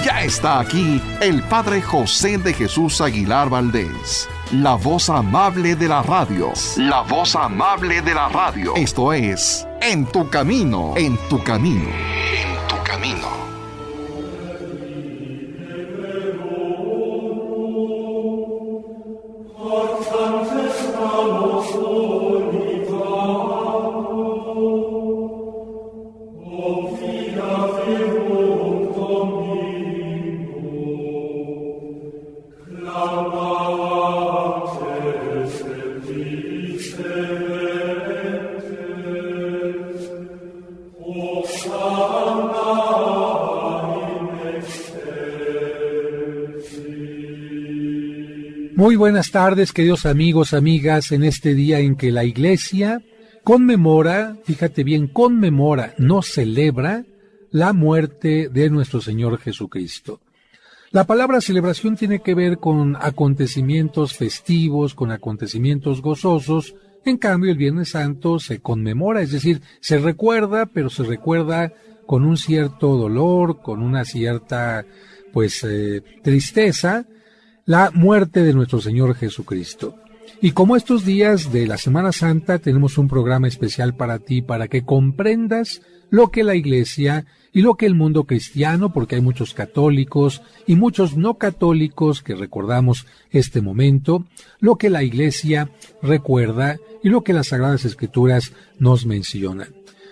Ya está aquí el Padre José de Jesús Aguilar Valdés, la voz amable de la radio. La voz amable de la radio. Esto es En tu Camino, en tu Camino, en tu Camino. Muy buenas tardes, queridos amigos, amigas, en este día en que la Iglesia conmemora, fíjate bien, conmemora, no celebra, la muerte de nuestro Señor Jesucristo. La palabra celebración tiene que ver con acontecimientos festivos, con acontecimientos gozosos. En cambio, el Viernes Santo se conmemora, es decir, se recuerda, pero se recuerda con un cierto dolor, con una cierta, tristeza, la muerte de nuestro Señor Jesucristo. Y como estos días de la Semana Santa tenemos un programa especial para ti, para que comprendas lo que la Iglesia y lo que el mundo cristiano, porque hay muchos católicos y muchos no católicos que recordamos este momento, lo que la Iglesia recuerda y lo que las Sagradas Escrituras nos mencionan.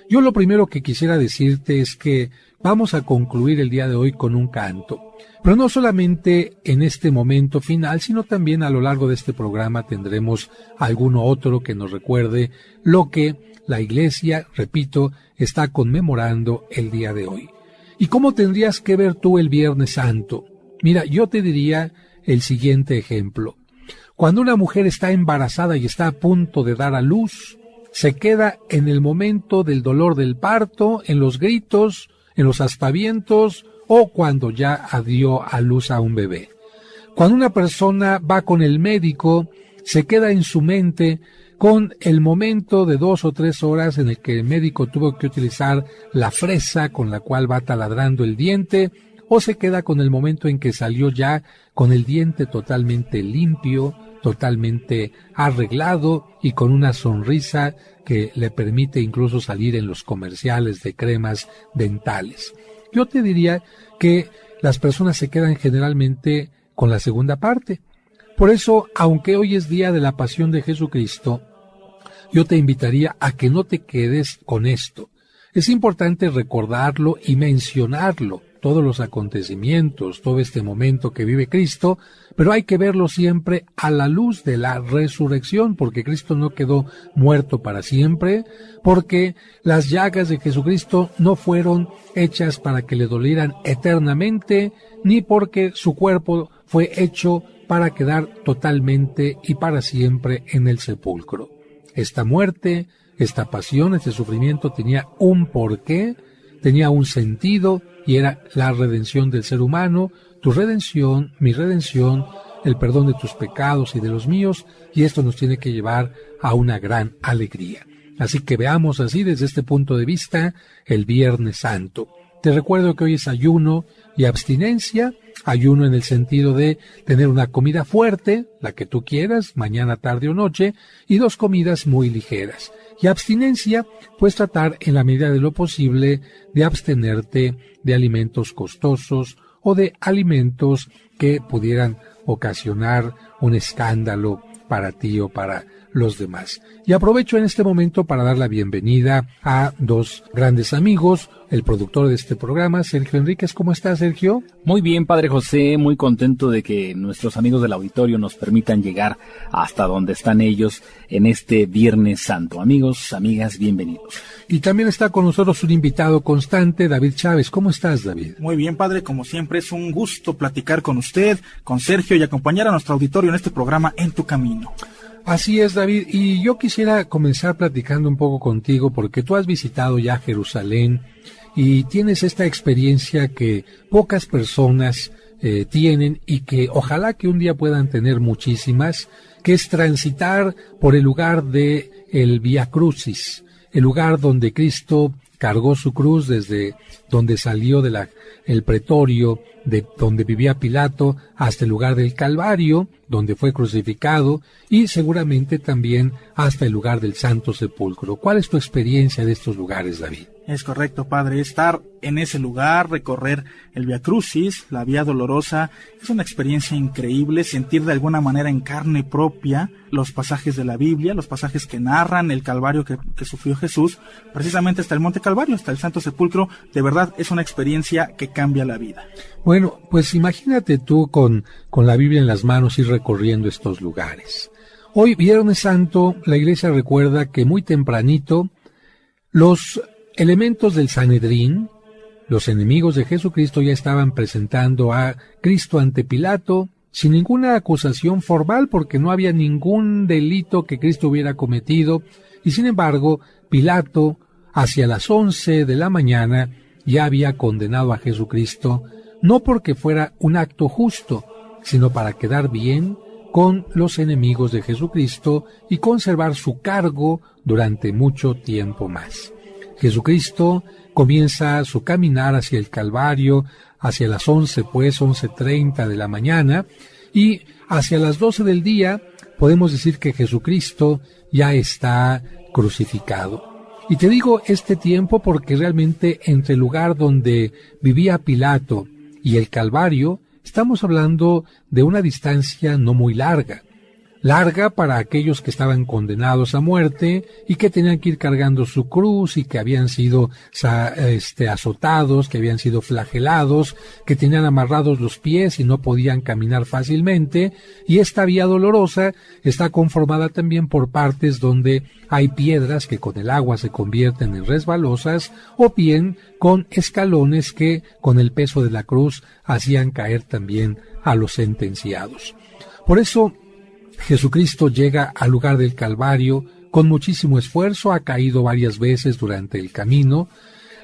Yo lo primero que quisiera decirte es que vamos a concluir el día de hoy con un canto. Pero no solamente en este momento final, sino también a lo largo de este programa tendremos alguno otro que nos recuerde lo que la Iglesia, repito, está conmemorando el día de hoy. ¿Y cómo tendrías que ver tú el Viernes Santo? Mira, yo te diría el siguiente ejemplo. Cuando una mujer está embarazada y está a punto de dar a luz, se queda en el momento del dolor del parto, en los gritos, en los aspavientos, o cuando ya dio a luz a un bebé. Cuando una persona va con el médico, se queda en su mente con el momento de 2 o 3 horas en el que el médico tuvo que utilizar la fresa con la cual va taladrando el diente, o se queda con el momento en que salió ya con el diente totalmente limpio, totalmente arreglado y con una sonrisa que le permite incluso salir en los comerciales de cremas dentales. Yo te diría que las personas se quedan generalmente con la segunda parte. Por eso, aunque hoy es día de la Pasión de Jesucristo, yo te invitaría a que no te quedes con esto. Es importante recordarlo y mencionarlo, todos los acontecimientos, todo este momento que vive Cristo, pero hay que verlo siempre a la luz de la resurrección, porque Cristo no quedó muerto para siempre, porque las llagas de Jesucristo no fueron hechas para que le dolieran eternamente, ni porque su cuerpo fue hecho para quedar totalmente y para siempre en el sepulcro. Esta muerte, esta pasión, este sufrimiento tenía un porqué, tenía un sentido, y era la redención del ser humano, tu redención, mi redención, el perdón de tus pecados y de los míos, y esto nos tiene que llevar a una gran alegría. Así que veamos así desde este punto de vista el Viernes Santo. Te recuerdo que hoy es ayuno y abstinencia, ayuno en el sentido de tener una comida fuerte, la que tú quieras, mañana, tarde o noche, y 2 comidas muy ligeras. Y abstinencia, pues tratar en la medida de lo posible de abstenerte de alimentos costosos o de alimentos que pudieran ocasionar un escándalo para ti o para los demás. Y aprovecho en este momento para dar la bienvenida a 2 grandes amigos, el productor de este programa, Sergio Enríquez. ¿Cómo estás, Sergio? Muy bien, Padre José, muy contento de que nuestros amigos del auditorio nos permitan llegar hasta donde están ellos en este Viernes Santo. Amigos, amigas, bienvenidos. Y también está con nosotros un invitado constante, David Chávez. ¿Cómo estás, David? Muy bien, Padre, como siempre es un gusto platicar con usted, con Sergio y acompañar a nuestro auditorio en este programa En tu Camino. Así es, David, y yo quisiera comenzar platicando un poco contigo porque tú has visitado ya Jerusalén y tienes esta experiencia que pocas personas tienen y que ojalá que un día puedan tener muchísimas, que es transitar por el lugar de el Vía Crucis, el lugar donde Cristo cargó su cruz desde donde salió el pretorio, de donde vivía Pilato, hasta el lugar del Calvario, donde fue crucificado, y seguramente también hasta el lugar del Santo Sepulcro. ¿Cuál es tu experiencia de estos lugares, David? Es correcto, Padre. Estar en ese lugar, recorrer el Vía Crucis, la Vía Dolorosa, es una experiencia increíble. Sentir de alguna manera en carne propia los pasajes de la Biblia, los pasajes que narran el Calvario que sufrió Jesús, precisamente hasta el Monte Calvario, hasta el Santo Sepulcro. De verdad, es una experiencia que cambia la vida. Bueno, pues imagínate tú con la Biblia en las manos ir recorriendo estos lugares. Hoy, Viernes Santo, la Iglesia recuerda que muy tempranito los elementos del Sanedrín, los enemigos de Jesucristo, ya estaban presentando a Cristo ante Pilato sin ninguna acusación formal, porque no había ningún delito que Cristo hubiera cometido, y sin embargo, Pilato, hacia las 11 de la mañana, ya había condenado a Jesucristo, no porque fuera un acto justo, sino para quedar bien con los enemigos de Jesucristo y conservar su cargo durante mucho tiempo más. Jesucristo comienza su caminar hacia el Calvario, hacia las 11:30 de la mañana, y hacia las 12 del día podemos decir que Jesucristo ya está crucificado. Y te digo este tiempo porque realmente entre el lugar donde vivía Pilato y el Calvario, estamos hablando de una distancia no muy larga para aquellos que estaban condenados a muerte y que tenían que ir cargando su cruz y que habían sido azotados, que habían sido flagelados, que tenían amarrados los pies y no podían caminar fácilmente. Y esta vía dolorosa está conformada también por partes donde hay piedras que con el agua se convierten en resbalosas, o bien con escalones que con el peso de la cruz hacían caer también a los sentenciados. Por eso Jesucristo llega al lugar del Calvario con muchísimo esfuerzo, ha caído varias veces durante el camino,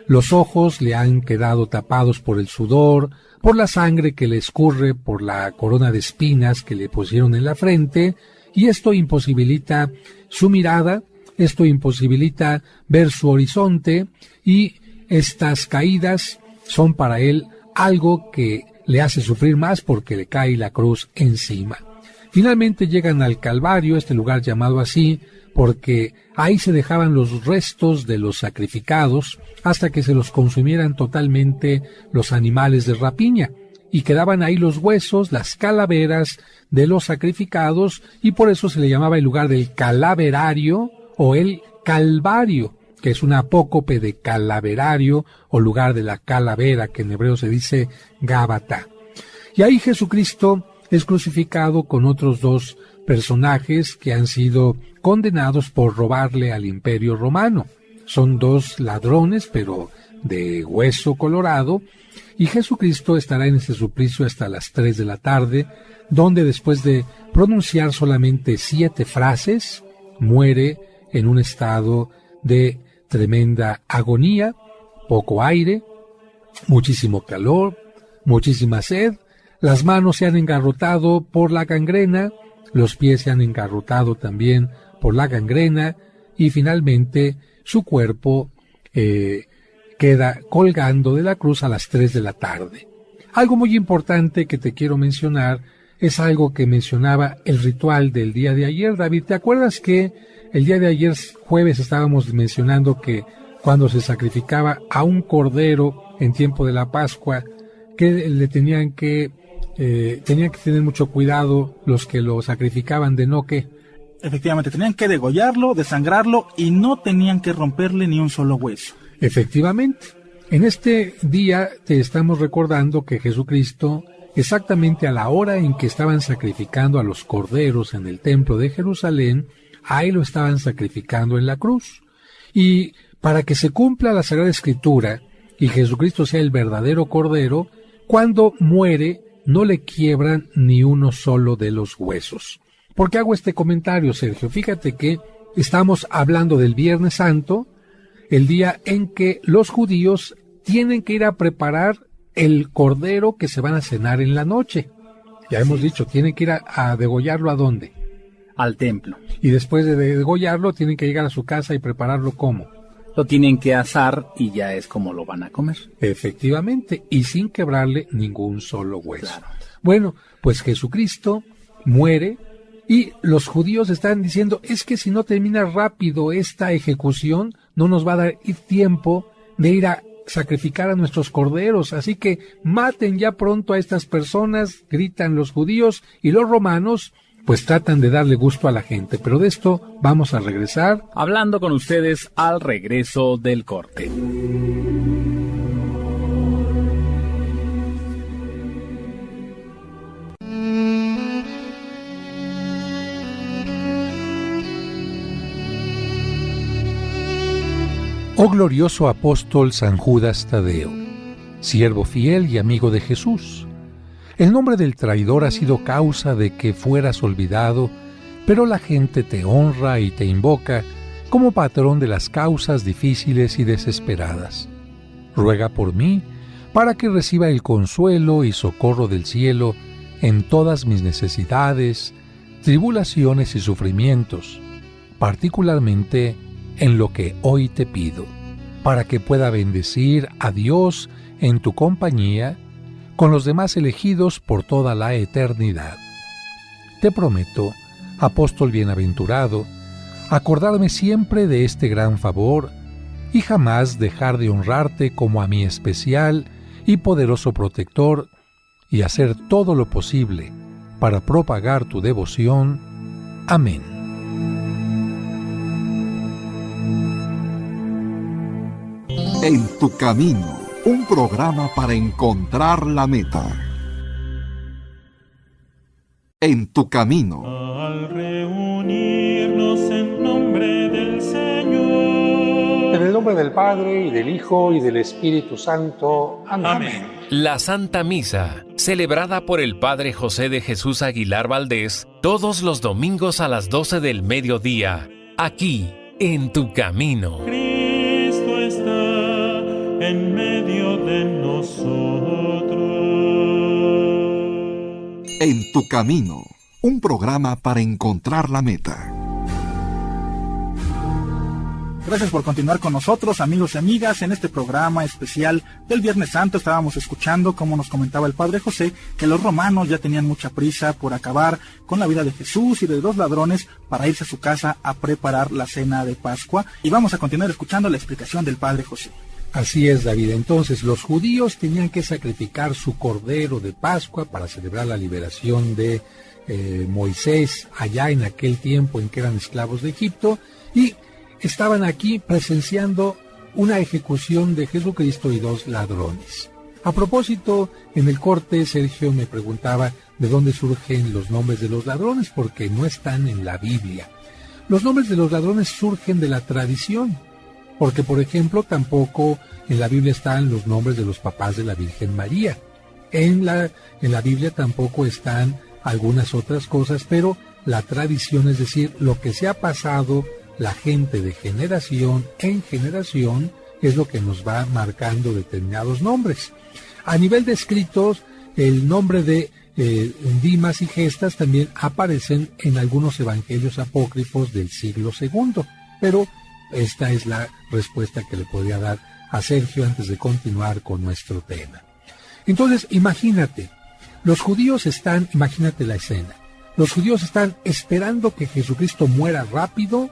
los ojos le han quedado tapados por el sudor, por la sangre que le escurre, por la corona de espinas que le pusieron en la frente, y esto imposibilita su mirada, esto imposibilita ver su horizonte, y estas caídas son para él algo que le hace sufrir más porque le cae la cruz encima. Finalmente llegan al Calvario, este lugar llamado así, porque ahí se dejaban los restos de los sacrificados hasta que se los consumieran totalmente los animales de rapiña, y quedaban ahí los huesos, las calaveras de los sacrificados, y por eso se le llamaba el lugar del calaverario o el Calvario, que es un apócope de calaverario o lugar de la calavera, que en hebreo se dice Gábata. Y ahí Jesucristo es crucificado con otros dos personajes que han sido condenados por robarle al Imperio Romano. Son dos ladrones, pero de hueso colorado, y Jesucristo estará en este suplicio hasta las 3 de la tarde, donde después de pronunciar solamente 7 frases, muere en un estado de tremenda agonía, poco aire, muchísimo calor, muchísima sed. Las manos se han engarrotado por la gangrena, los pies se han engarrotado también por la gangrena, y finalmente su cuerpo queda colgando de la cruz a las 3 de la tarde. Algo muy importante que te quiero mencionar es algo que mencionaba el ritual del día de ayer. David, ¿te acuerdas que el día de ayer, jueves, estábamos mencionando que cuando se sacrificaba a un cordero en tiempo de la Pascua, que le tenían que tener mucho cuidado los que lo sacrificaban de no que? Efectivamente, tenían que degollarlo, desangrarlo, y no tenían que romperle ni un solo hueso. Efectivamente. En este día te estamos recordando que Jesucristo, exactamente a la hora en que estaban sacrificando a los corderos en el templo de Jerusalén, ahí lo estaban sacrificando en la cruz. Y para que se cumpla la Sagrada Escritura y Jesucristo sea el verdadero cordero, cuando muere no le quiebran ni uno solo de los huesos. ¿Por qué hago este comentario, Sergio? Fíjate que estamos hablando del Viernes Santo, el día en que los judíos tienen que ir a preparar el cordero que se van a cenar en la noche. Ya hemos dicho, tienen que ir a degollarlo ¿a dónde? Al templo. Y después de degollarlo tienen que llegar a su casa y prepararlo ¿cómo? lo tienen que asar y ya es como lo van a comer. Efectivamente, y sin quebrarle ningún solo hueso. Claro. Bueno, pues Jesucristo muere y los judíos están diciendo, es que si no termina rápido esta ejecución, no nos va a dar tiempo de ir a sacrificar a nuestros corderos, así que maten ya pronto a estas personas, gritan los judíos, y los romanos pues tratan de darle gusto a la gente, pero de esto vamos a regresar. Hablando con ustedes al regreso del corte. Oh glorioso apóstol San Judas Tadeo, siervo fiel y amigo de Jesús, el nombre del traidor ha sido causa de que fueras olvidado, pero la gente te honra y te invoca como patrón de las causas difíciles y desesperadas. Ruega por mí para que reciba el consuelo y socorro del cielo en todas mis necesidades, tribulaciones y sufrimientos, particularmente en lo que hoy te pido, para que pueda bendecir a Dios en tu compañía con los demás elegidos por toda la eternidad. Te prometo, apóstol bienaventurado, acordarme siempre de este gran favor y jamás dejar de honrarte como a mi especial y poderoso protector, y hacer todo lo posible para propagar tu devoción. Amén. En tu camino, un programa para encontrar la meta. En tu camino. Al reunirnos en nombre del Señor. En el nombre del Padre, y del Hijo, y del Espíritu Santo. Amén. Amén. La Santa Misa, celebrada por el Padre José de Jesús Aguilar Valdés, todos los domingos a las 12 del mediodía, aquí, en tu camino. Cristo está en medio de nosotros. En tu camino, un programa para encontrar la meta. Gracias por continuar con nosotros, amigos y amigas. En este programa especial del Viernes Santo estábamos escuchando, como nos comentaba el Padre José, que los romanos ya tenían mucha prisa por acabar con la vida de Jesús y de los ladrones para irse a su casa a preparar la cena de Pascua. Y vamos a continuar escuchando la explicación del Padre José. Así es, David. Entonces, los judíos tenían que sacrificar su cordero de Pascua para celebrar la liberación de Moisés allá en aquel tiempo en que eran esclavos de Egipto, y estaban aquí presenciando una ejecución de Jesucristo y dos ladrones. A propósito, en el corte, Sergio me preguntaba de dónde surgen los nombres de los ladrones, porque no están en la Biblia. Los nombres de los ladrones surgen de la tradición, porque, por ejemplo, tampoco en la Biblia están los nombres de los papás de la Virgen María. En la Biblia tampoco están algunas otras cosas, pero la tradición, es decir, lo que se ha pasado la gente de generación en generación, es lo que nos va marcando determinados nombres. A nivel de escritos, el nombre de Dimas y Gestas también aparecen en algunos evangelios apócrifos del siglo II, pero esta es la respuesta que le podría dar a Sergio antes de continuar con nuestro tema. Entonces, imagínate la escena. Los judíos están esperando que Jesucristo muera rápido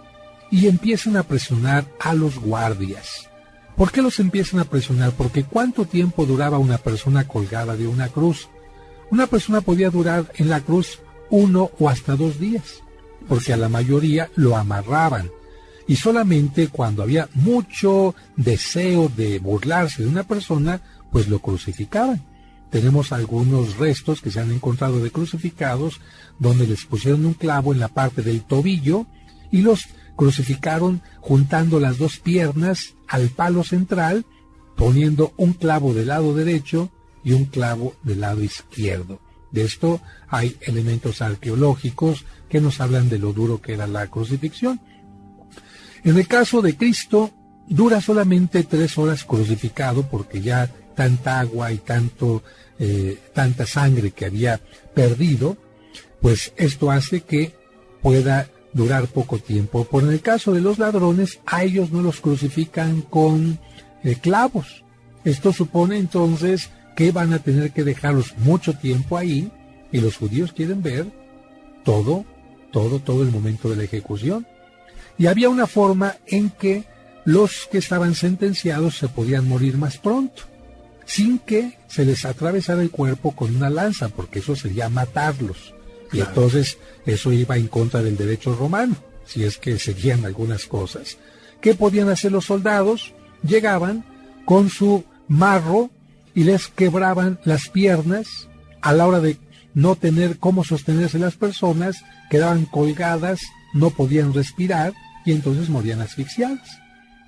y empiezan a presionar a los guardias. ¿Por qué los empiezan a presionar? Porque ¿cuánto tiempo duraba una persona colgada de una cruz? Una persona podía durar en la cruz 1 o hasta 2 días, porque a la mayoría lo amarraban. Y solamente cuando había mucho deseo de burlarse de una persona, pues lo crucificaban. Tenemos algunos restos que se han encontrado de crucificados, donde les pusieron un clavo en la parte del tobillo y los crucificaron juntando las dos piernas al palo central, poniendo un clavo del lado derecho y un clavo del lado izquierdo. De esto hay elementos arqueológicos que nos hablan de lo duro que era la crucifixión. En el caso de Cristo, dura solamente 3 horas crucificado, porque ya tanta agua y tanta sangre que había perdido, pues esto hace que pueda durar poco tiempo. Por en el caso de los ladrones, a ellos no los crucifican con clavos. Esto supone entonces que van a tener que dejarlos mucho tiempo ahí, y los judíos quieren ver todo el momento de la ejecución. Y había una forma en que los que estaban sentenciados se podían morir más pronto, sin que se les atravesara el cuerpo con una lanza, porque eso sería matarlos. Y entonces eso iba en contra del derecho romano, si es que seguían algunas cosas. ¿Qué podían hacer los soldados? Llegaban con su marro y les quebraban las piernas. A la hora de no tener cómo sostenerse las personas, quedaban colgadas, no podían respirar y entonces morían asfixiadas.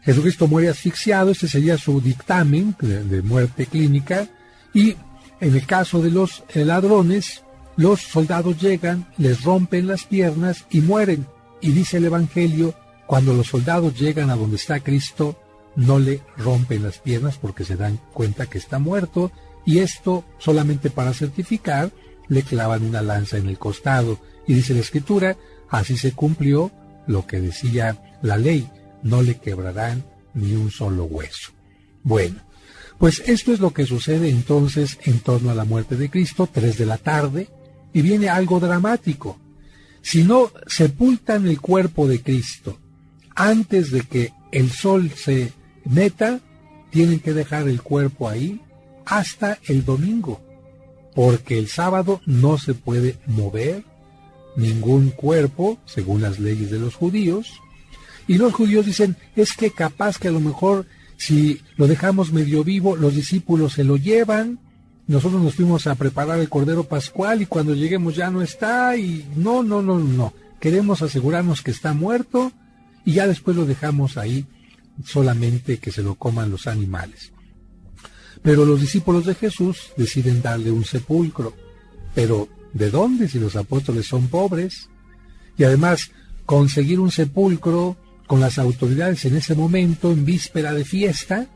Jesucristo muere asfixiado, este sería su dictamen de muerte clínica. Y en el caso de los ladrones, los soldados llegan, les rompen las piernas y mueren. Y dice el Evangelio, cuando los soldados llegan a donde está Cristo, no le rompen las piernas porque se dan cuenta que está muerto, y esto solamente para certificar le clavan una lanza en el costado. Y dice la Escritura, así se cumplió lo que decía la ley, no le quebrarán ni un solo hueso. Bueno, pues esto es lo que sucede entonces en torno a la muerte de Cristo, 3 de la tarde, y viene algo dramático. Si no sepultan el cuerpo de Cristo antes de que el sol se meta, tienen que dejar el cuerpo ahí hasta el domingo, porque el sábado no se puede mover ningún cuerpo, según las leyes de los judíos. Y los judíos dicen, es que capaz que a lo mejor si lo dejamos medio vivo, los discípulos se lo llevan, nosotros nos fuimos a preparar el Cordero Pascual y cuando lleguemos ya no está, y no, queremos asegurarnos que está muerto y ya después lo dejamos ahí, solamente que se lo coman los animales. Pero los discípulos de Jesús deciden darle un sepulcro. Pero ¿de dónde si los apóstoles son pobres? Y además, conseguir un sepulcro con las autoridades en ese momento, en víspera de fiesta,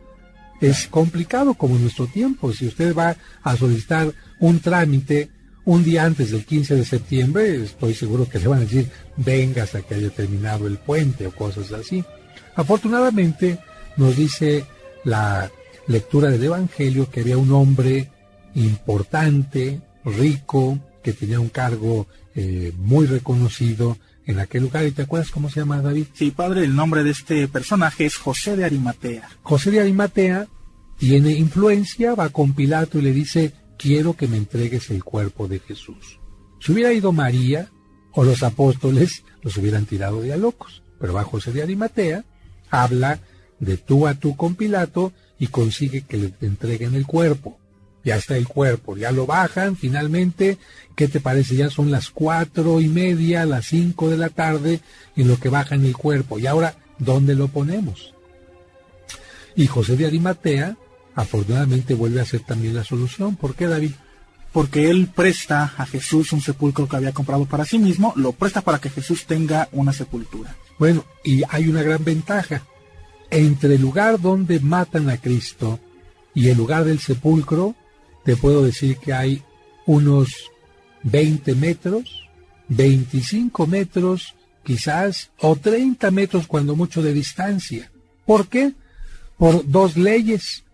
es complicado como en nuestro tiempo. Si usted va a solicitar un trámite un día antes del 15 de septiembre, estoy seguro que le van a decir, venga hasta que haya terminado el puente o cosas así. Afortunadamente, nos dice la lectura del Evangelio que había un hombre importante, rico, que tenía un cargo muy reconocido en aquel lugar. ¿Y te acuerdas cómo se llama, David? Sí, padre, el nombre de este personaje es José de Arimatea. José de Arimatea tiene influencia, va con Pilato y le dice, quiero que me entregues el cuerpo de Jesús. Si hubiera ido María o los apóstoles, los hubieran tirado de a locos. Pero va José de Arimatea, habla de tú a tú con Pilato y consigue que le entreguen el cuerpo. Ya está el cuerpo, ya lo bajan finalmente. ¿Qué te parece? Ya son las 4:30, las 5 de la tarde, en lo que bajan el cuerpo. Y ahora, ¿dónde lo ponemos? Y José de Arimatea, afortunadamente, vuelve a ser también la solución. ¿Por qué, David? Porque él presta a Jesús un sepulcro que había comprado para sí mismo, lo presta para que Jesús tenga una sepultura. Bueno, y hay una gran ventaja. Entre el lugar donde matan a Cristo y el lugar del sepulcro, te puedo decir que hay unos 20 metros, 25 metros quizás, o 30 metros cuando mucho de distancia. ¿Por qué? Por dos leyes.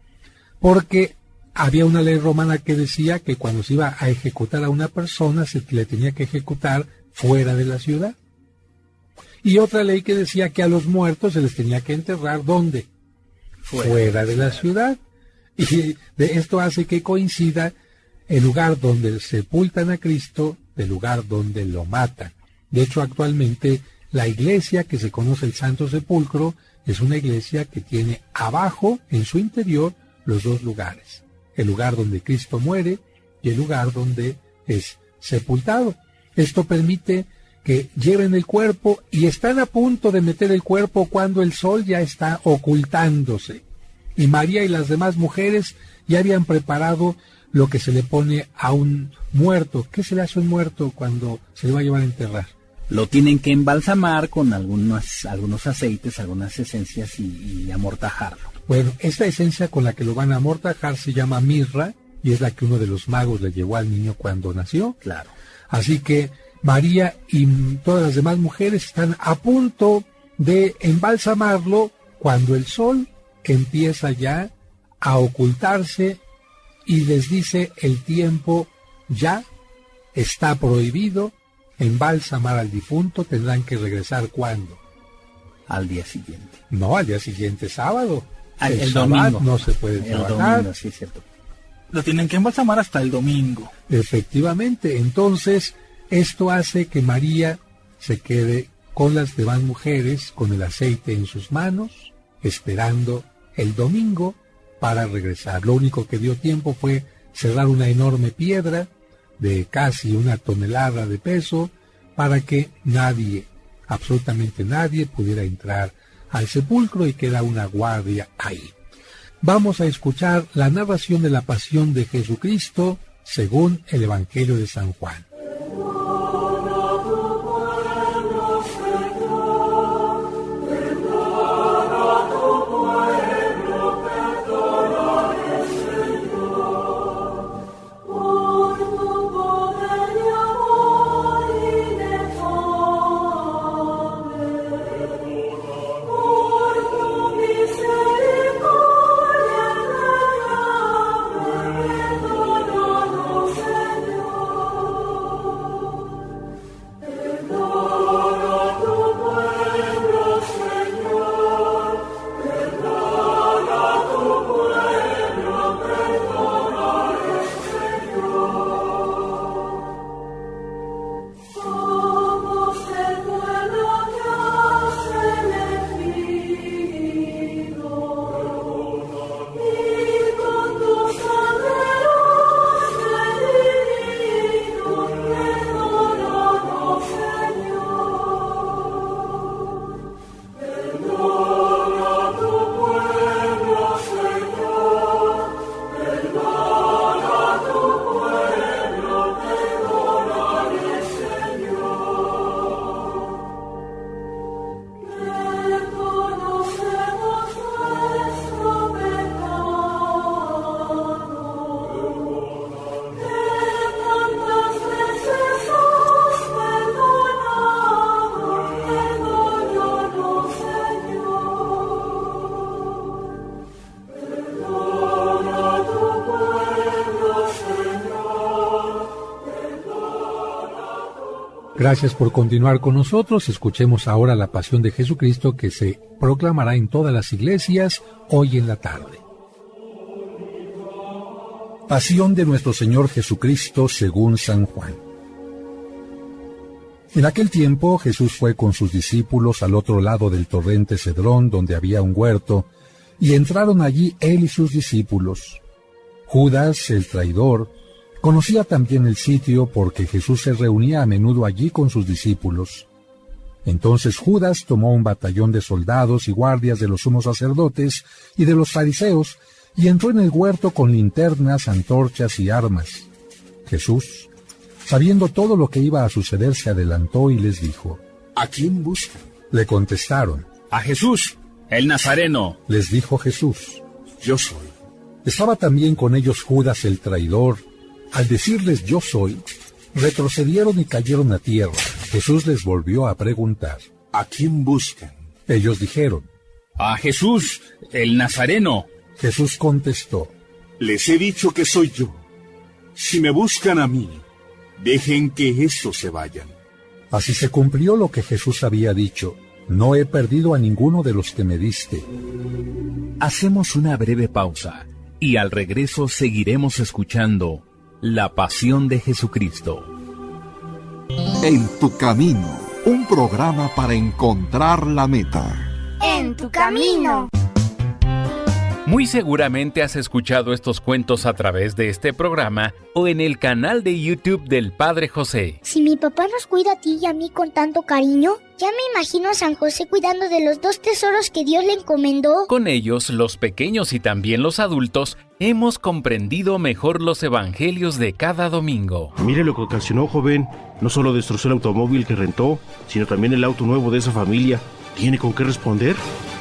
Porque había una ley romana que decía que cuando se iba a ejecutar a una persona, se le tenía que ejecutar fuera de la ciudad. Y otra ley que decía que a los muertos se les tenía que enterrar, ¿dónde? Fuera de la ciudad. Y de esto hace que coincida el lugar donde sepultan a Cristo del lugar donde lo matan. De hecho, actualmente la iglesia que se conoce el Santo Sepulcro es una iglesia que tiene abajo, en su interior, los dos lugares. El lugar donde Cristo muere y el lugar donde es sepultado. Esto permite que lleven el cuerpo y están a punto de meter el cuerpo cuando el sol ya está ocultándose. Y María y las demás mujeres ya habían preparado lo que se le pone a un muerto. ¿Qué se le hace a un muerto cuando se le va a llevar a enterrar? Lo tienen que embalsamar con algunos aceites, algunas esencias y amortajarlo. Bueno, esta esencia con la que lo van a amortajar se llama mirra y es la que uno de los magos le llevó al niño cuando nació. Claro. Así que María y todas las demás mujeres están a punto de embalsamarlo cuando el sol empieza ya a ocultarse y les dice: el tiempo ya está prohibido embalsamar al difunto, tendrán que regresar ¿cuándo? Al día siguiente. No, al día siguiente, sábado. El domingo no se puede trabajar. Domingo, sí, cierto. Lo tienen que embalsamar hasta el domingo. Efectivamente, entonces esto hace que María se quede con las demás mujeres con el aceite en sus manos, esperando el domingo para regresar. Lo único que dio tiempo fue cerrar una enorme piedra de casi 1 tonelada de peso para que nadie, absolutamente nadie, pudiera entrar al sepulcro y queda una guardia ahí. Vamos a escuchar la narración de la pasión de Jesucristo según el Evangelio de San Juan. Gracias por continuar con nosotros. Escuchemos ahora la pasión de Jesucristo que se proclamará en todas las iglesias hoy en la tarde. Pasión de nuestro Señor Jesucristo según San Juan. En aquel tiempo Jesús fue con sus discípulos al otro lado del torrente Cedrón, donde había un huerto, y entraron allí él y sus discípulos. Judas, el traidor, conocía también el sitio porque Jesús se reunía a menudo allí con sus discípulos. Entonces Judas tomó un batallón de soldados y guardias de los sumos sacerdotes y de los fariseos y entró en el huerto con linternas, antorchas y armas. Jesús, sabiendo todo lo que iba a suceder, se adelantó y les dijo: ¿A quién buscan? Le contestaron: A Jesús, el Nazareno. Les dijo Jesús: Yo soy. Estaba también con ellos Judas el traidor. Al decirles yo soy, retrocedieron y cayeron a tierra. Jesús les volvió a preguntar: ¿A quién buscan? Ellos dijeron: A Jesús, el Nazareno. Jesús contestó: Les he dicho que soy yo. Si me buscan a mí, dejen que estos se vayan. Así se cumplió lo que Jesús había dicho: no he perdido a ninguno de los que me diste. Hacemos una breve pausa y al regreso seguiremos escuchando La Pasión de Jesucristo. En tu camino, un programa para encontrar la meta. En tu camino. Muy seguramente has escuchado estos cuentos a través de este programa o en el canal de YouTube del Padre José. Si mi papá nos cuida a ti y a mí con tanto cariño, ya me imagino a San José cuidando de los 2 tesoros que Dios le encomendó. Con ellos, los pequeños y también los adultos, hemos comprendido mejor los evangelios de cada domingo. Mire lo que ocasionó, joven. No solo destrozó el automóvil que rentó, sino también el auto nuevo de esa familia. ¿Tiene con qué responder?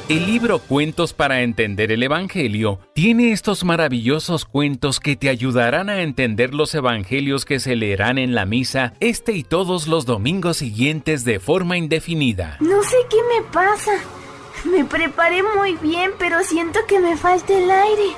El libro Cuentos para entender el Evangelio tiene estos maravillosos cuentos que te ayudarán a entender los evangelios que se leerán en la misa este y todos los domingos siguientes de forma indefinida. No sé qué me pasa. Me preparé muy bien, pero siento que me falta el aire.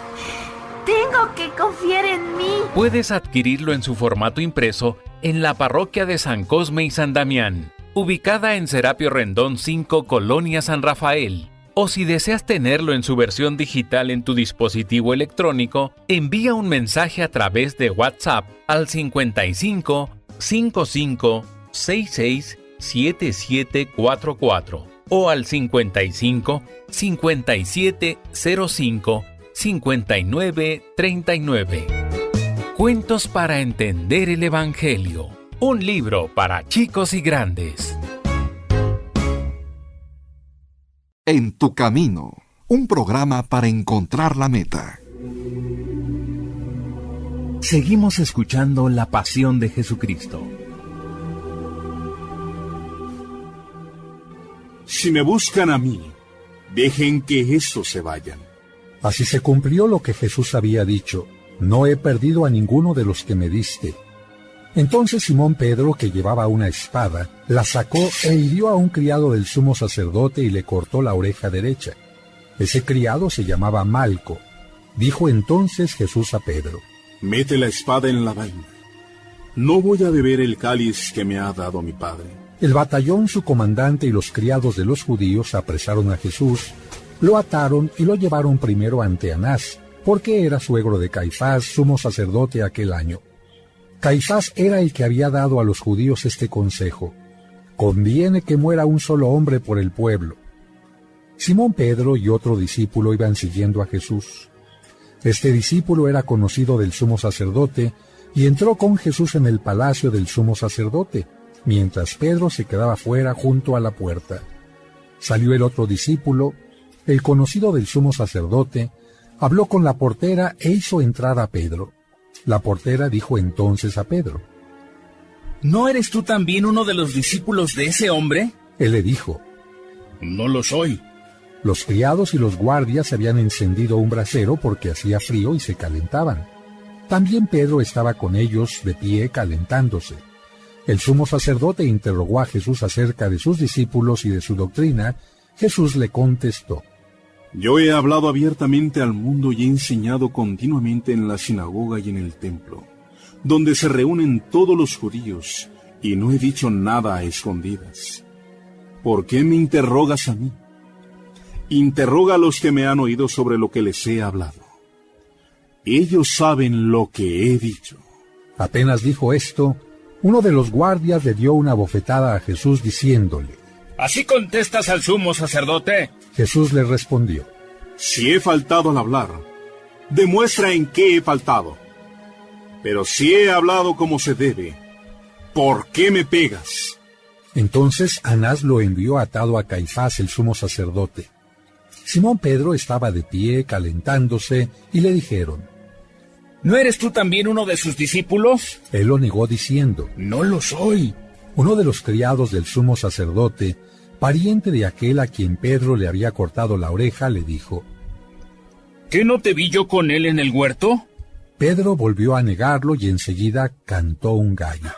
Tengo que confiar en mí. Puedes adquirirlo en su formato impreso en la parroquia de San Cosme y San Damián, ubicada en Serapio Rendón 5, Colonia San Rafael. O si deseas tenerlo en su versión digital en tu dispositivo electrónico, envía un mensaje a través de WhatsApp al 55 55 66 7744 o al 55 57 05 59 39. Cuentos para entender el Evangelio. Un libro para chicos y grandes. En tu camino, un programa para encontrar la meta. Seguimos escuchando la pasión de Jesucristo. Si me buscan a mí, dejen que estos se vayan. Así se cumplió lo que Jesús había dicho: no he perdido a ninguno de los que me diste. Entonces Simón Pedro, que llevaba una espada, la sacó e hirió a un criado del sumo sacerdote y le cortó la oreja derecha. Ese criado se llamaba Malco. Dijo entonces Jesús a Pedro: mete la espada en la vaina. No voy a beber el cáliz que me ha dado mi padre. El batallón, su comandante y los criados de los judíos apresaron a Jesús, lo ataron y lo llevaron primero ante Anás, porque era suegro de Caifás, sumo sacerdote aquel año. Caifás era el que había dado a los judíos este consejo: conviene que muera un solo hombre por el pueblo. Simón Pedro y otro discípulo iban siguiendo a Jesús. Este discípulo era conocido del sumo sacerdote y entró con Jesús en el palacio del sumo sacerdote, mientras Pedro se quedaba fuera junto a la puerta. Salió el otro discípulo, el conocido del sumo sacerdote, habló con la portera e hizo entrar a Pedro. La portera dijo entonces a Pedro: ¿no eres tú también uno de los discípulos de ese hombre? Él le dijo: no lo soy. Los criados y los guardias habían encendido un brasero porque hacía frío y se calentaban. También Pedro estaba con ellos de pie calentándose. El sumo sacerdote interrogó a Jesús acerca de sus discípulos y de su doctrina. Jesús le contestó: yo he hablado abiertamente al mundo y he enseñado continuamente en la sinagoga y en el templo, donde se reúnen todos los judíos, y no he dicho nada a escondidas. ¿Por qué me interrogas a mí? Interroga a los que me han oído sobre lo que les he hablado. Ellos saben lo que he dicho. Apenas dijo esto, uno de los guardias le dio una bofetada a Jesús diciéndole: ¿así contestas al sumo sacerdote? Jesús le respondió: si he faltado al hablar, demuestra en qué he faltado. Pero si he hablado como se debe, ¿por qué me pegas? Entonces Anás lo envió atado a Caifás, el sumo sacerdote. Simón Pedro estaba de pie calentándose y le dijeron: ¿no eres tú también uno de sus discípulos? Él lo negó diciendo: no lo soy. Uno de los criados del sumo sacerdote, pariente de aquel a quien Pedro le había cortado la oreja, le dijo: ¿qué no te vi yo con él en el huerto? Pedro volvió a negarlo y enseguida cantó un gallo.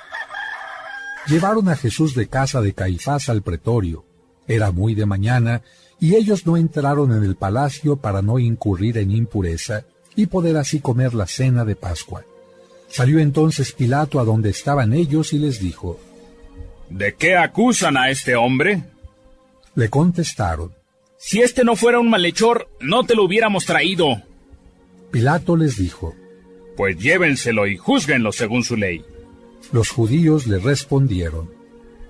Llevaron a Jesús de casa de Caifás al pretorio. Era muy de mañana, y ellos no entraron en el palacio para no incurrir en impureza y poder así comer la cena de Pascua. Salió entonces Pilato a donde estaban ellos y les dijo: ¿de qué acusan a este hombre? Le contestaron: si este no fuera un malhechor, no te lo hubiéramos traído. Pilato les dijo: pues llévenselo y júzguenlo según su ley. Los judíos le respondieron: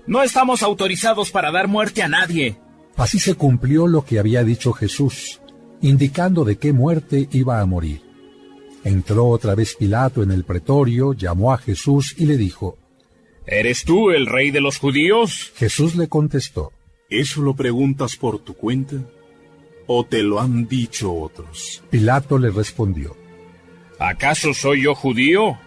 no estamos autorizados para dar muerte a nadie. Así se cumplió lo que había dicho Jesús, indicando de qué muerte iba a morir. Entró otra vez Pilato en el pretorio, llamó a Jesús y le dijo: ¿eres tú el rey de los judíos? Jesús le contestó: ¿eso lo preguntas por tu cuenta? ¿O te lo han dicho otros? Pilato le respondió: ¿acaso soy yo judío?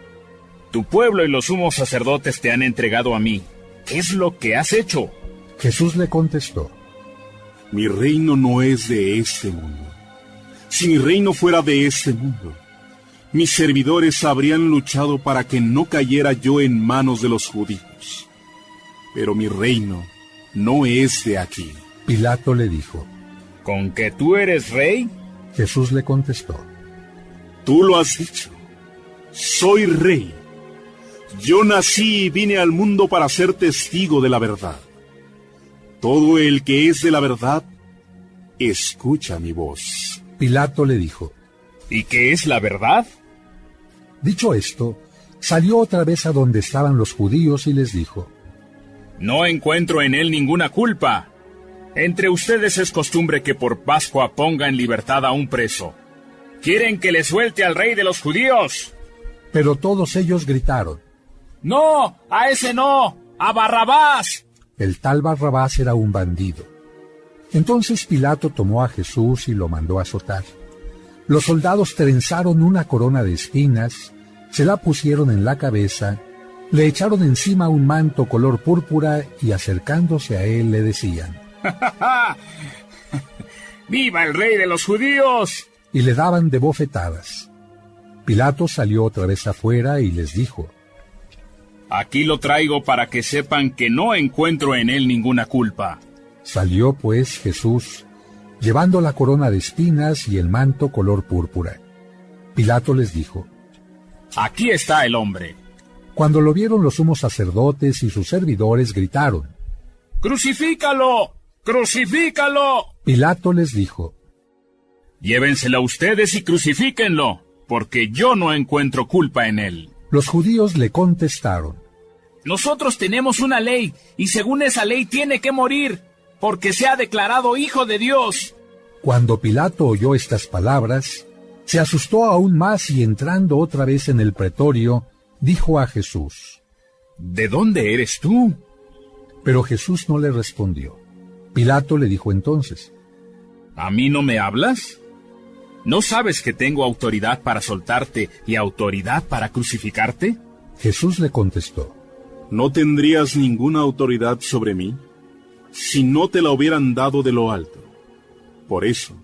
Tu pueblo y los sumos sacerdotes te han entregado a mí. ¿Qué es lo que has hecho? Jesús le contestó: Mi reino no es de este mundo. Si mi reino fuera de este mundo, mis servidores habrían luchado para que no cayera yo en manos de los judíos. Pero mi reino no es de aquí. Pilato le dijo: ¿Con que tú eres rey? Jesús le contestó: Tú lo has dicho. Soy rey. Yo nací y vine al mundo para ser testigo de la verdad. Todo el que es de la verdad, escucha mi voz. Pilato le dijo: ¿Y qué es la verdad? Dicho esto, salió otra vez a donde estaban los judíos y les dijo: No encuentro en él ninguna culpa. Entre ustedes es costumbre que por Pascua ponga en libertad a un preso. ¿Quieren que le suelte al rey de los judíos? Pero todos ellos gritaron: ¡No! ¡A ese no! ¡A Barrabás! El tal Barrabás era un bandido. Entonces Pilato tomó a Jesús y lo mandó azotar. Los soldados trenzaron una corona de espinas, se la pusieron en la cabeza, le echaron encima un manto color púrpura y acercándose a él le decían: ¡Viva el rey de los judíos! Y le daban de bofetadas. Pilato salió otra vez afuera y les dijo: Aquí lo traigo para que sepan que no encuentro en él ninguna culpa. Salió pues Jesús, llevando la corona de espinas y el manto color púrpura. Pilato les dijo: Aquí está el hombre. Cuando lo vieron los sumos sacerdotes y sus servidores gritaron: ¡Crucifícalo! ¡Crucifícalo! Pilato les dijo: Llévenselo ustedes y crucifíquenlo, porque yo no encuentro culpa en él. Los judíos le contestaron: Nosotros tenemos una ley, y según esa ley tiene que morir, porque se ha declarado hijo de Dios. Cuando Pilato oyó estas palabras, se asustó aún más y entrando otra vez en el pretorio, dijo a Jesús: ¿De dónde eres tú? Pero Jesús no le respondió. Pilato le dijo entonces: ¿A mí no me hablas? ¿No sabes que tengo autoridad para soltarte y autoridad para crucificarte? Jesús le contestó: ¿No tendrías ninguna autoridad sobre mí si no te la hubieran dado de lo alto? Por eso,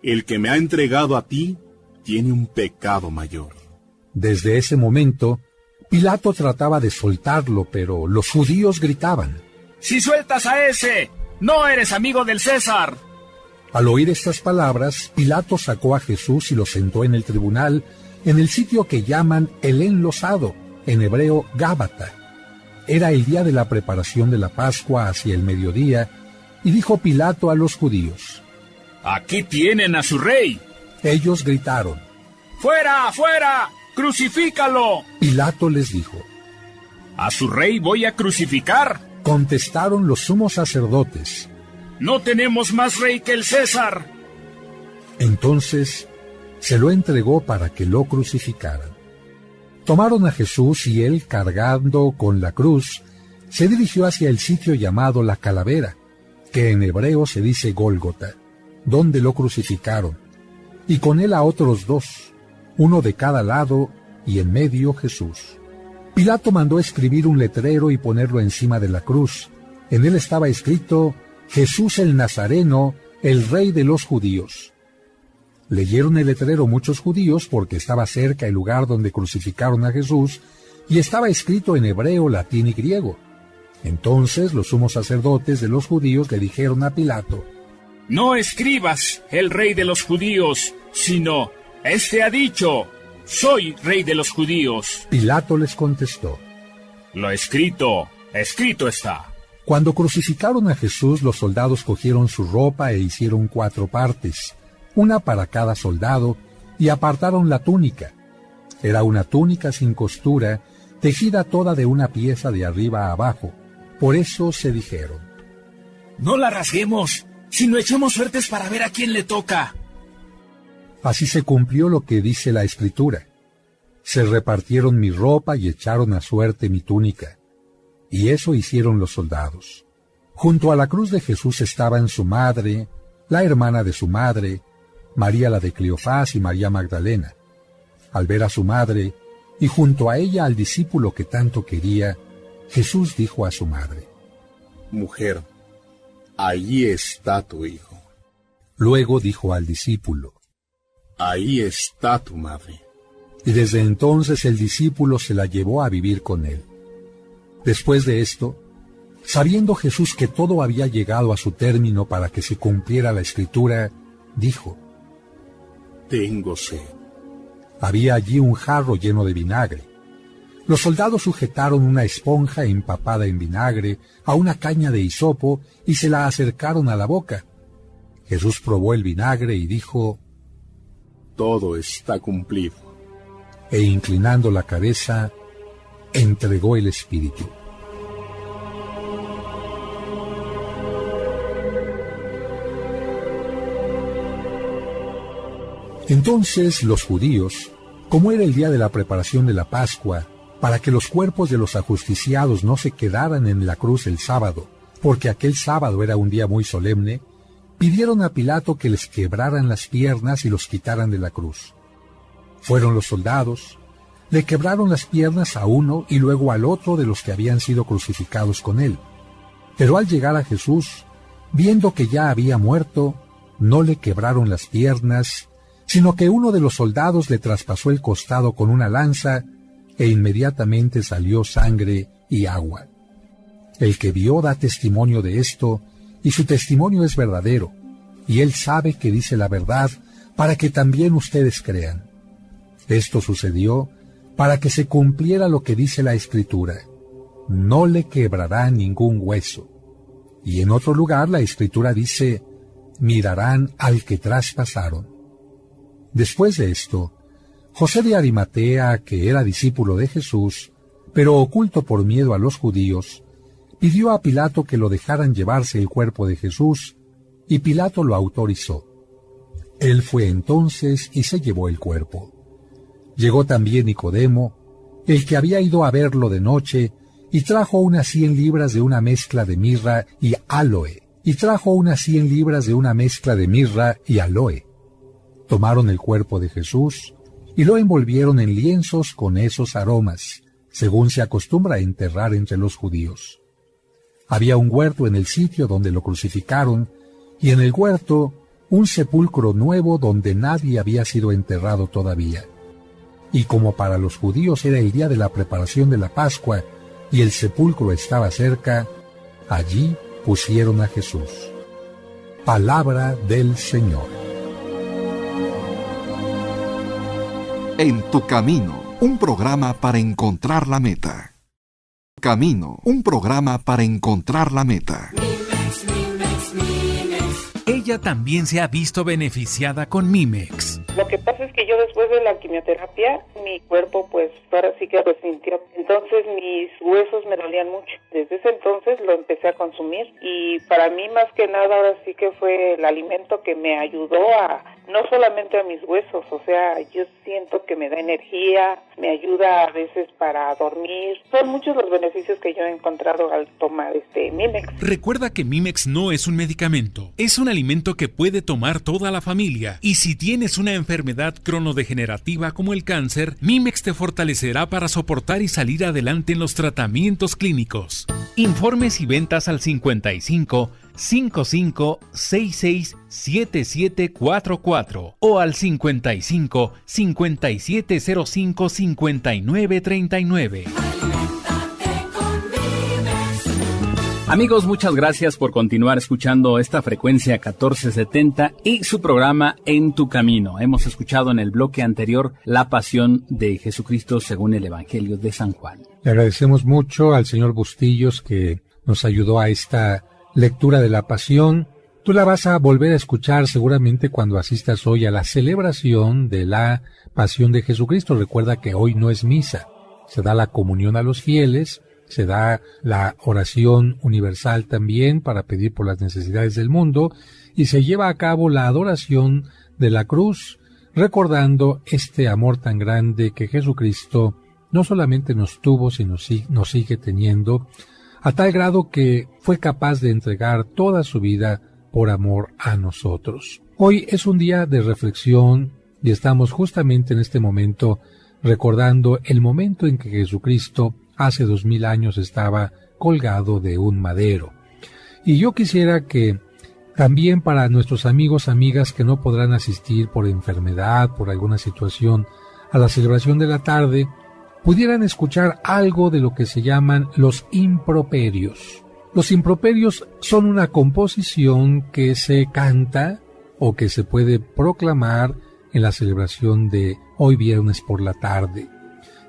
el que me ha entregado a ti tiene un pecado mayor. Desde ese momento, Pilato trataba de soltarlo, pero los judíos gritaban: ¡Si sueltas a ese, no eres amigo del César! Al oír estas palabras, Pilato sacó a Jesús y lo sentó en el tribunal, en el sitio que llaman el Enlosado, en hebreo Gábata. Era el día de la preparación de la Pascua hacia el mediodía, y dijo Pilato a los judíos: ¡Aquí tienen a su rey! Ellos gritaron: ¡Fuera, fuera! ¡Crucifícalo! Pilato les dijo: ¿A su rey voy a crucificar? Contestaron los sumos sacerdotes: ¡No tenemos más rey que el César! Entonces se lo entregó para que lo crucificaran. Tomaron a Jesús y él, cargando con la cruz, se dirigió hacia el sitio llamado la Calavera, que en hebreo se dice Gólgota, donde lo crucificaron, y con él a otros dos, uno de cada lado, y en medio Jesús. Pilato mandó escribir un letrero y ponerlo encima de la cruz. En él estaba escrito: Jesús el Nazareno, el Rey de los Judíos. Leyeron el letrero muchos judíos porque estaba cerca el lugar donde crucificaron a Jesús y estaba escrito en hebreo, latín y griego. Entonces los sumos sacerdotes de los judíos le dijeron a Pilato: No escribas el Rey de los Judíos, sino: Este ha dicho: Soy Rey de los Judíos. Pilato les contestó: Lo escrito, escrito está. Cuando crucificaron a Jesús, los soldados cogieron su ropa e hicieron 4 partes, una para cada soldado, y apartaron la túnica. Era una túnica sin costura, tejida toda de una pieza de arriba a abajo. Por eso se dijeron: No la rasguemos, sino echemos suertes para ver a quién le toca. Así se cumplió lo que dice la Escritura: Se repartieron mi ropa y echaron a suerte mi túnica. Y eso hicieron los soldados. Junto a la cruz de Jesús estaban su madre, la hermana de su madre, María la de Cleofás y María Magdalena. Al ver a su madre, y junto a ella al discípulo que tanto quería, Jesús dijo a su madre: Mujer, Ahí está tu hijo. Luego dijo al discípulo: Ahí está tu madre. Y desde entonces el discípulo se la llevó a vivir con él. Después de esto, sabiendo Jesús que todo había llegado a su término para que se cumpliera la Escritura, dijo: Tengo sed. Había allí un jarro lleno de vinagre. Los soldados sujetaron una esponja empapada en vinagre a una caña de hisopo y se la acercaron a la boca. Jesús probó el vinagre y dijo: Todo está cumplido. E inclinando la cabeza, entregó el espíritu. Entonces los judíos, como era el día de la preparación de la Pascua, para que los cuerpos de los ajusticiados no se quedaran en la cruz el sábado, porque aquel sábado era un día muy solemne, pidieron a Pilato que les quebraran las piernas y los quitaran de la cruz. Fueron los soldados, le quebraron las piernas a uno y luego al otro de los que habían sido crucificados con él. Pero al llegar a Jesús, viendo que ya había muerto, no le quebraron las piernas, sino que uno de los soldados le traspasó el costado con una lanza, e inmediatamente salió sangre y agua. El que vio da testimonio de esto, y su testimonio es verdadero, y él sabe que dice la verdad, para que también ustedes crean. Esto sucedió para que se cumpliera lo que dice la Escritura: no le quebrará ningún hueso. Y en otro lugar la Escritura dice: mirarán al que traspasaron. Después de esto, José de Arimatea, que era discípulo de Jesús, pero oculto por miedo a los judíos, pidió a Pilato que lo dejaran llevarse el cuerpo de Jesús, y Pilato lo autorizó. Él fue entonces y se llevó el cuerpo. Llegó también Nicodemo, el que había ido a verlo de noche, y trajo unas 100 libras de una mezcla de mirra y aloe, Tomaron el cuerpo de Jesús y lo envolvieron en lienzos con esos aromas, según se acostumbra a enterrar entre los judíos. Había un huerto en el sitio donde lo crucificaron, y en el huerto un sepulcro nuevo donde nadie había sido enterrado todavía. Y como para los judíos era el día de la preparación de la Pascua, y el sepulcro estaba cerca, allí pusieron a Jesús. Palabra del Señor. En tu camino, un programa para encontrar la meta. Camino, un programa para encontrar la meta. Ella también se ha visto beneficiada con Mimex. Lo que pasa es que yo después de la quimioterapia, mi cuerpo pues ahora sí que resintió. Entonces mis huesos me dolían mucho. Desde ese entonces lo empecé a consumir y para mí más que nada ahora sí que fue el alimento que me ayudó a, no solamente a mis huesos, o sea, yo siento que me da energía, me ayuda a veces para dormir. Son muchos los beneficios que yo he encontrado al tomar Mimex. Recuerda que Mimex no es un medicamento, es un alimento que puede tomar toda la familia. Y si tienes una enfermedad cronodegenerativa como el cáncer, Mimex te fortalecerá para soportar y salir adelante en los tratamientos clínicos. Informes y ventas al 55 55 66 7744 o al 55 5705 5939. Amigos, muchas gracias por continuar escuchando esta frecuencia 1470 y su programa En tu Camino. Hemos escuchado en el bloque anterior la pasión de Jesucristo según el Evangelio de San Juan. Le agradecemos mucho al señor Bustillos que nos ayudó a esta lectura de la pasión. Tú la vas a volver a escuchar seguramente cuando asistas hoy a la celebración de la pasión de Jesucristo. Recuerda que hoy no es misa, se da la comunión a los fieles, se da la oración universal también para pedir por las necesidades del mundo y se lleva a cabo la adoración de la cruz, recordando este amor tan grande que Jesucristo no solamente nos tuvo, sino nos sigue teniendo, a tal grado que fue capaz de entregar toda su vida por amor a nosotros. Hoy es un día de reflexión y estamos justamente en este momento recordando el momento en que Jesucristo hace 2000 años estaba colgado de un madero. Y yo quisiera que también para nuestros amigos, amigas que no podrán asistir por enfermedad, por alguna situación, a la celebración de la tarde, pudieran escuchar algo de lo que se llaman los improperios. Los improperios son una composición que se canta o que se puede proclamar en la celebración de hoy viernes por la tarde.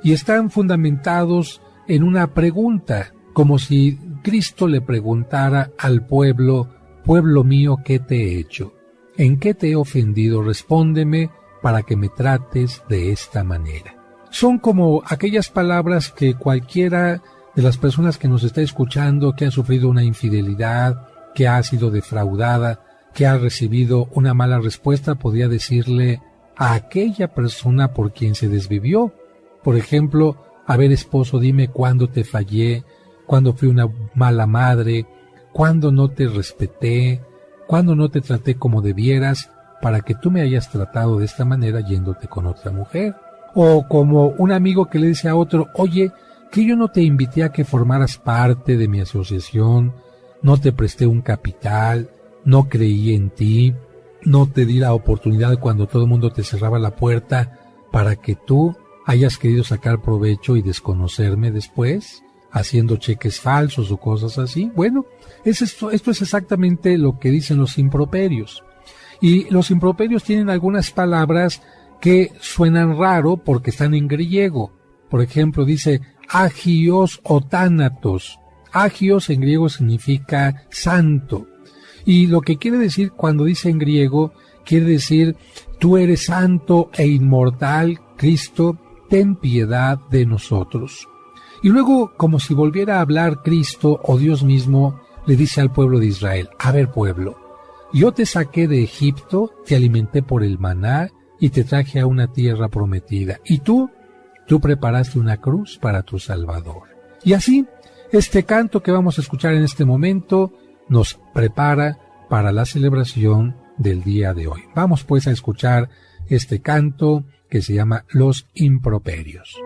Y están fundamentados en una pregunta, como si Cristo le preguntara al pueblo: pueblo mío, ¿qué te he hecho? ¿En qué te he ofendido? Respóndeme para que me trates de esta manera. Son como aquellas palabras que cualquiera de las personas que nos está escuchando, que ha sufrido una infidelidad, que ha sido defraudada, que ha recibido una mala respuesta, podría decirle a aquella persona por quien se desvivió. Por ejemplo, a ver, esposo, dime cuándo te fallé, cuándo fui una mala madre, cuándo no te respeté, cuándo no te traté como debieras, para que tú me hayas tratado de esta manera yéndote con otra mujer. O como un amigo que le dice a otro: oye, que yo no te invité a que formaras parte de mi asociación, no te presté un capital, no creí en ti, no te di la oportunidad cuando todo el mundo te cerraba la puerta para que tú hayas querido sacar provecho y desconocerme después, haciendo cheques falsos o cosas así. Bueno, esto es exactamente lo que dicen los improperios. Y los improperios tienen algunas palabras que suenan raro porque están en griego. Por ejemplo, dice agios o tánatos. Agios en griego significa santo. Y lo que quiere decir cuando dice en griego, quiere decir: tú eres santo e inmortal, Cristo, ten piedad de nosotros. Y luego, como si volviera a hablar Cristo o Dios mismo, le dice al pueblo de Israel: a ver, pueblo, yo te saqué de Egipto, te alimenté por el maná y te traje a una tierra prometida. Y tú preparaste una cruz para tu Salvador. Y así, este canto que vamos a escuchar en este momento nos prepara para la celebración del día de hoy. Vamos pues a escuchar este canto que se llama Los Improperios.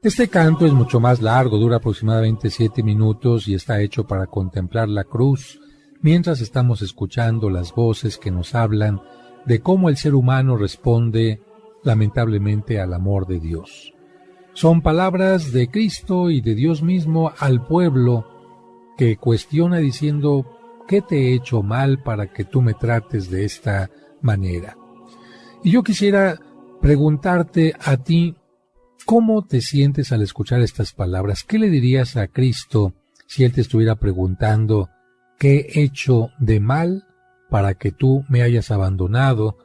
Este canto es mucho más largo, dura aproximadamente 7 minutos y está hecho para contemplar la cruz, mientras estamos escuchando las voces que nos hablan de cómo el ser humano responde lamentablemente al amor de Dios. Son palabras de Cristo y de Dios mismo al pueblo que cuestiona diciendo: ¿qué te he hecho mal para que tú me trates de esta manera? Y yo quisiera preguntarte a ti, ¿Cómo te sientes al escuchar estas palabras? ¿Qué le dirías a Cristo si Él te estuviera preguntando, ¿qué he hecho de mal para que tú me hayas abandonado,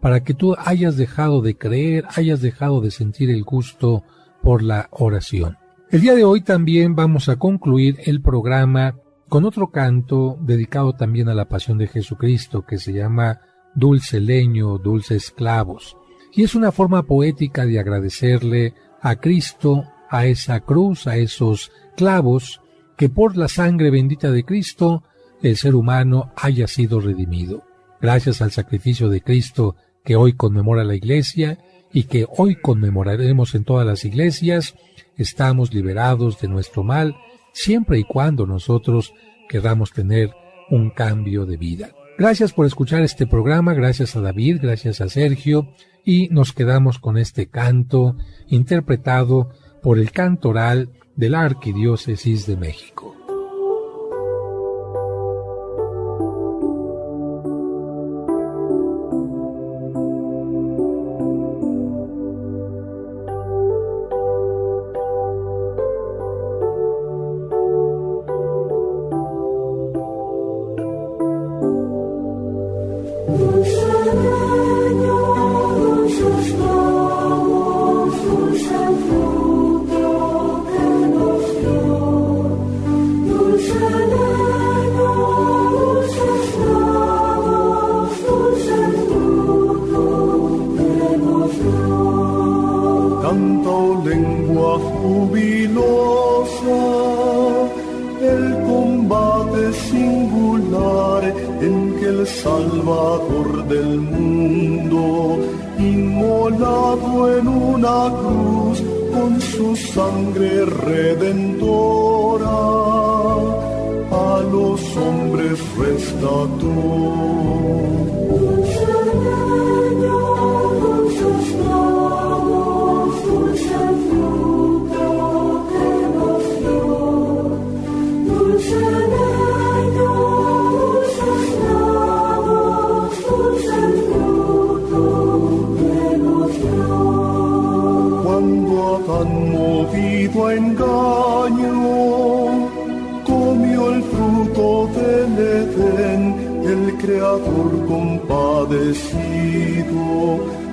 para que tú hayas dejado de creer, hayas dejado de sentir el gusto por la oración? El día de hoy también vamos a concluir el programa con otro canto dedicado también a la pasión de Jesucristo, que se llama Dulce leño, dulces clavos. Y es una forma poética de agradecerle a Cristo, a esa cruz, a esos clavos, que por la sangre bendita de Cristo el ser humano haya sido redimido. Gracias al sacrificio de Cristo que hoy conmemora la Iglesia y que hoy conmemoraremos en todas las iglesias, estamos liberados de nuestro mal, siempre y cuando nosotros queramos tener un cambio de vida. Gracias por escuchar este programa, gracias a David, gracias a Sergio, y nos quedamos con este canto interpretado por el cantoral de la Arquidiócesis de México.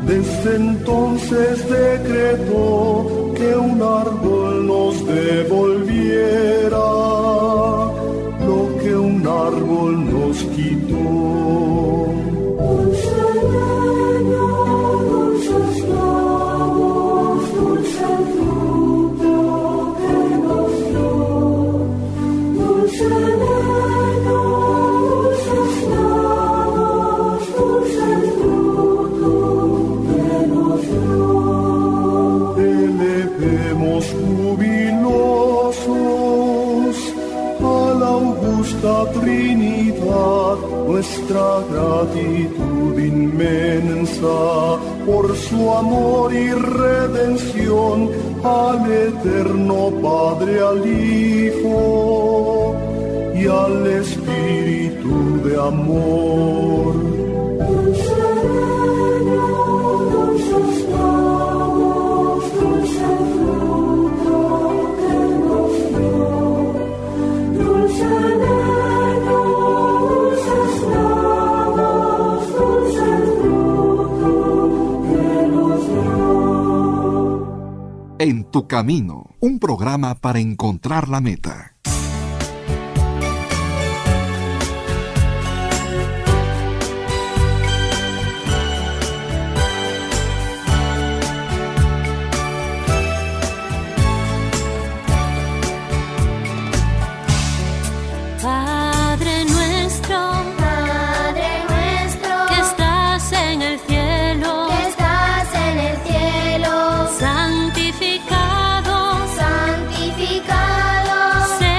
Desde entonces decretó que un árbol nos devolviera lo que un árbol nos quitó. Dulce leño, dulces clavos, dulce fruto que nos dio. Dulce leño, dulces clavos, dulce fruto que nos dio. Elevemos jubilosos a la augusta Trinidad nuestra gratitud inmensa por su amor y redención, al eterno Padre, al Hijo y al Espíritu de amor. Dulce leño, dulces clavos, dulce fruto que nos dio. Dulce leño, dulces clavos, dulce fruto que nos dio. En tu camino, un programa para encontrar la meta. Santificado sea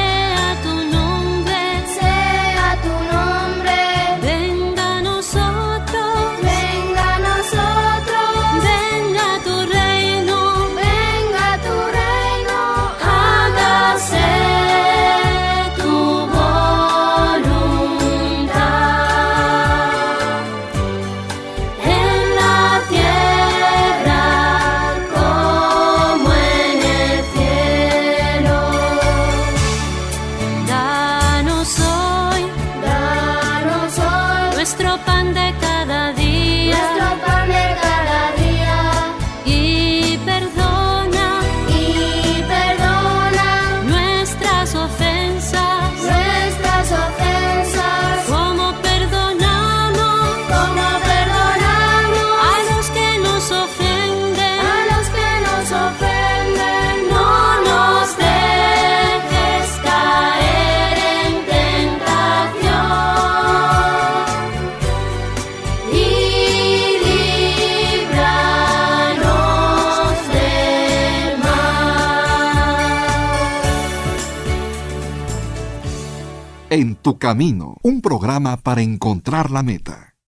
En tu camino, un programa para encontrar la meta.